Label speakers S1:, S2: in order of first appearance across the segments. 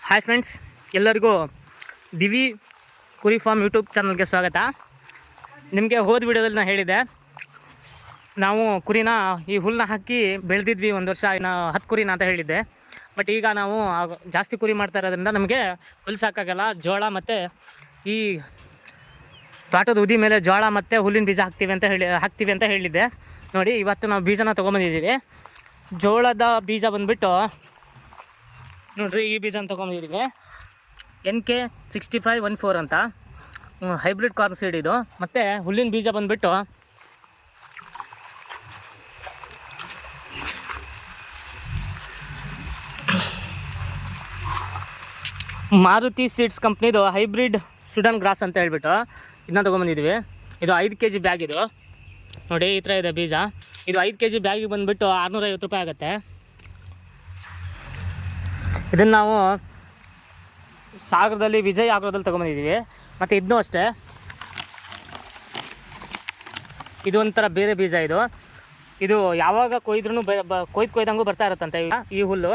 S1: Hi friends, ಎಲ್ಲರಿಗೂ ದಿವಿ ಕುರಿ form YouTube ಚಾನಲ್ಗೆ ಸ್ವಾಗತ. ನಿಮಗೆ ಹೋದ ವಿಡಿಯೋದಲ್ಲಿ ನಾನು ಹೇಳಿದೆ, ನಾವು ಕುರಿನ ಈ ಹುಲ್ಲನ್ನ ಹಾಕಿ ಬೆಳೆದಿದ್ವಿ ಒಂದು ವರ್ಷ, ಇನ್ನು 10 ಕುರಿನ ಅಂತ ಹೇಳಿದ್ದೆ. ಬಟ್ ಈಗ ನಾವು ಜಾಸ್ತಿ ಕುರಿ ಮಾಡ್ತಾ ಇರೋದ್ರಿಂದ ನಮಗೆ ಹುಲ್ಲು ಸಾಕಾಗಲ್ಲ. ಜೋಳ ಮತ್ತು ಈ ತೋಟದ ಉದಿ ಮೇಲೆ ಜೋಳ ಮತ್ತು ಹುಲ್ಲಿನ ಬೀಜ ಹಾಕ್ತೀವಿ ಅಂತ ಹೇಳಿದ್ದೆ. ನೋಡಿ, ಇವತ್ತು ನಾವು ಬೀಜನ ತೊಗೊಂಬಂದಿದ್ದೀವಿ. ಜೋಳದ ಬೀಜ ಬಂದುಬಿಟ್ಟು ನೋಡಿರಿ, ಈ ಬೀಜನ ತೊಗೊಂಬಂದಿದ್ದೀವಿ. NK6514 ಅಂತ ಹೈಬ್ರಿಡ್ ಕಾರ್ನ್ ಸೀಡ್ ಇದು. ಮತ್ತು ಹುಲ್ಲಿನ ಬೀಜ ಬಂದುಬಿಟ್ಟು ಮಾರುತಿ ಸೀಡ್ಸ್ ಕಂಪ್ನಿದು ಹೈಬ್ರಿಡ್ ಸುಡನ್ ಗ್ರಾಸ್ ಅಂತ ಹೇಳ್ಬಿಟ್ಟು ಇದನ್ನ ತೊಗೊಂಬಂದಿದ್ದೀವಿ. ಇದು 5 kg ಬ್ಯಾಗ್. ಇದು ನೋಡಿ, ಈ ಥರ ಇದೆ ಬೀಜ. ಇದು 5 kg ಬ್ಯಾಗಿಗೆ ಬಂದುಬಿಟ್ಟು 650 ರೂಪಾಯಿ ಆಗುತ್ತೆ. ಇದನ್ನು ನಾವು ಸಾಗರದಲ್ಲಿ ವಿಜಯ್ ಆಗ್ರೋದಲ್ಲಿ ತೊಗೊಂಬಂದಿದ್ದೀವಿ. ಮತ್ತು ಇದನ್ನೂ ಅಷ್ಟೇ, ಇದು ಒಂಥರ ಬೇರೆ ಬೀಜ. ಇದು ಯಾವಾಗ ಕೊಯ್ದ್ರೂ ಕೊಯ್ದಂಗೂ ಬರ್ತಾ ಇರುತ್ತಂತೆ ಈ ಹುಲ್ಲು.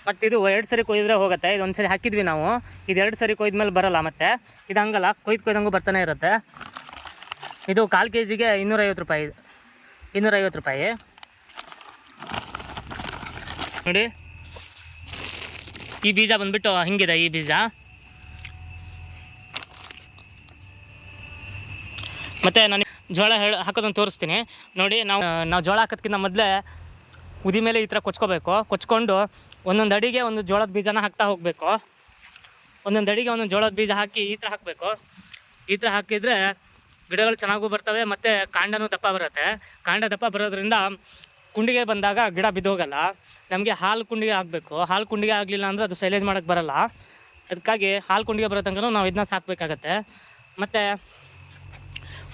S1: ಮತ್ತು ಇದು 2 ಸರಿ ಕೊಯ್ದ್ರೆ ಹೋಗುತ್ತೆ. ಇದು 1 ಸರಿ ಹಾಕಿದ್ವಿ ನಾವು, ಇದು 2 ಸರಿ ಕೊಯ್ದ್ಮೇಲೆ ಬರೋಲ್ಲ. ಮತ್ತು ಇದು ಹಂಗಲ್ಲ, ಕೊಯ್ದಂಗೂ ಬರ್ತಾನೆ ಇರುತ್ತೆ. ಇದು 1/4 kgಗೆ 250 ರೂಪಾಯಿ. 250 ರೂಪಾಯಿ ನೋಡಿ. ಈ ಬೀಜ ಬಂದುಬಿಟ್ಟು ಹಿಂಗಿದೆ. ಈ ಬೀಜ ಮತ್ತು ನಾನು ಜೋಳ ಹಾಕೋದನ್ನು ತೋರಿಸ್ತೀನಿ ನೋಡಿ. ನಾವು ಜೋಳ ಹಾಕೋದಕ್ಕಿಂತ ಮೊದಲೇ ಉದಿ ಮೇಲೆ ಈ ಥರ ಕೊಚ್ಕೊಂಡು ಒಂದೊಂದು ಅಡಿಗೆ ಒಂದು ಜೋಳದ ಬೀಜನ ಹಾಕ್ತಾ ಹೋಗಬೇಕು. ಒಂದೊಂದು ಅಡಿಗೆ ಒಂದೊಂದು ಜೋಳದ ಬೀಜ ಹಾಕಿ ಈ ಥರ ಹಾಕಬೇಕು. ಈ ಥರ ಹಾಕಿದರೆ ಗಿಡಗಳು ಚೆನ್ನಾಗೂ ಬರ್ತವೆ ಮತ್ತು ಕಾಂಡನೂ ದಪ್ಪ ಬರುತ್ತೆ. ಕಾಂಡ ದಪ್ಪ ಬರೋದ್ರಿಂದ ಕುಂಡಿಗೆ ಬಂದಾಗ ಗಿಡ ಬಿದ್ದೋಗಲ್ಲ. ನಮಗೆ ಹಾಲು ಕುಂಡಿಗೆ ಆಗಬೇಕು. ಹಾಲು ಕುಂಡಿಗೆ ಆಗಲಿಲ್ಲ ಅಂದರೆ ಅದು ಸೈಲೇಜ್ ಮಾಡೋಕ್ಕೆ ಬರೋಲ್ಲ. ಅದಕ್ಕಾಗಿ ಹಾಲು ಕುಂಡಿಗೆ ಬರೋ ತನಕ ನಾವು ಇದನ್ನ ಸಾಕಬೇಕಾಗತ್ತೆ. ಮತ್ತು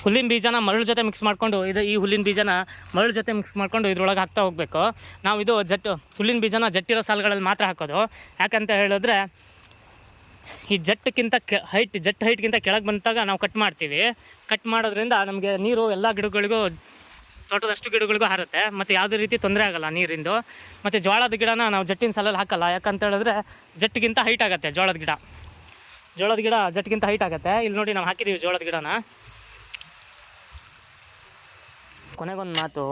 S1: ಹುಲ್ಲಿನ ಬೀಜನ ಮರಳು ಜೊತೆ ಮಿಕ್ಸ್ ಮಾಡಿಕೊಂಡು ಈ ಹುಲ್ಲಿನ ಬೀಜನ ಮರಳು ಜೊತೆ ಮಿಕ್ಸ್ ಮಾಡಿಕೊಂಡು ಇದ್ರೊಳಗೆ ಹಾಕ್ತಾ ಹೋಗಬೇಕು. ನಾವು ಇದು ಹುಲ್ಲಿನ ಬೀಜನ ಜಟ್ಟಿರೋ ಸಾಲುಗಳಲ್ಲಿ ಮಾತ್ರ ಹಾಕೋದು. ಯಾಕಂತ ಹೇಳಿದ್ರೆ ಈ ಜಟ್ಟಿಗಿಂತ ಹೈಟ್ಗಿಂತ ಕೆಳಗೆ ಬಂದಾಗ ನಾವು ಕಟ್ ಮಾಡ್ತೀವಿ. ಕಟ್ ಮಾಡೋದ್ರಿಂದ ನಮಗೆ ನೀರು ಎಲ್ಲ ಗಿಡಗಳಿಗೂ, ತೋಟದಷ್ಟು ಗಿಡಗಳಿಗೂ ಹಾರುತ್ತೆ. ಮತ್ತು ಯಾವುದೇ ರೀತಿ ತೊಂದರೆ ಆಗೋಲ್ಲ ನೀರಿಂದು. ಮತ್ತು ಜೋಳದ ಗಿಡನ ನಾವು ಜಟ್ಟಿನ ಸಾಲಲ್ಲಿ ಹಾಕೋಲ್ಲ. ಯಾಕಂತ ಹೇಳಿದ್ರೆ ಜಟ್ಟಿಗಿಂತ ಹೈಟ್ ಆಗುತ್ತೆ ಜೋಳದ ಗಿಡ ಜಟ್ಟಿಗಿಂತ ಹೈಟ್ ಆಗುತ್ತೆ. ಇಲ್ಲಿ ನೋಡಿ, ನಾವು ಹಾಕಿದ್ದೀವಿ ಜೋಳದ ಗಿಡನ. ಕೊನೆಗೊಂದು ಮಾತು,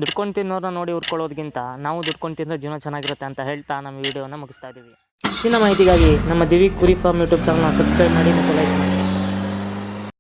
S1: ದುಡ್ಕೊಂಡು ತಿನ್ನೋರನ್ನ ನೋಡಿ ಉರ್ಕೊಳ್ಳೋದಕ್ಕಿಂತ ನಾವು ದುಡ್ಕೊಂಡು ತಿಂದರೆ ಜೀವನ ಚೆನ್ನಾಗಿರುತ್ತೆ ಅಂತ ಹೇಳ್ತಾ ನಮ್ಮ ವಿಡಿಯೋನ ಮುಗಿಸ್ತಾ ಇದ್ದೀವಿ. ಹೆಚ್ಚಿನ ಮಾಹಿತಿಗಾಗಿ ನಮ್ಮ ದಿವಿ ಕುರಿ ಫಾರ್ಮ್ ಯೂಟ್ಯೂಬ್ ಚಾನಲ್ನ ಸಬ್ಸ್ಕ್ರೈಬ್ ಮಾಡಿ ಮತ್ತು ಲೈಕ್ ಮಾಡಿ.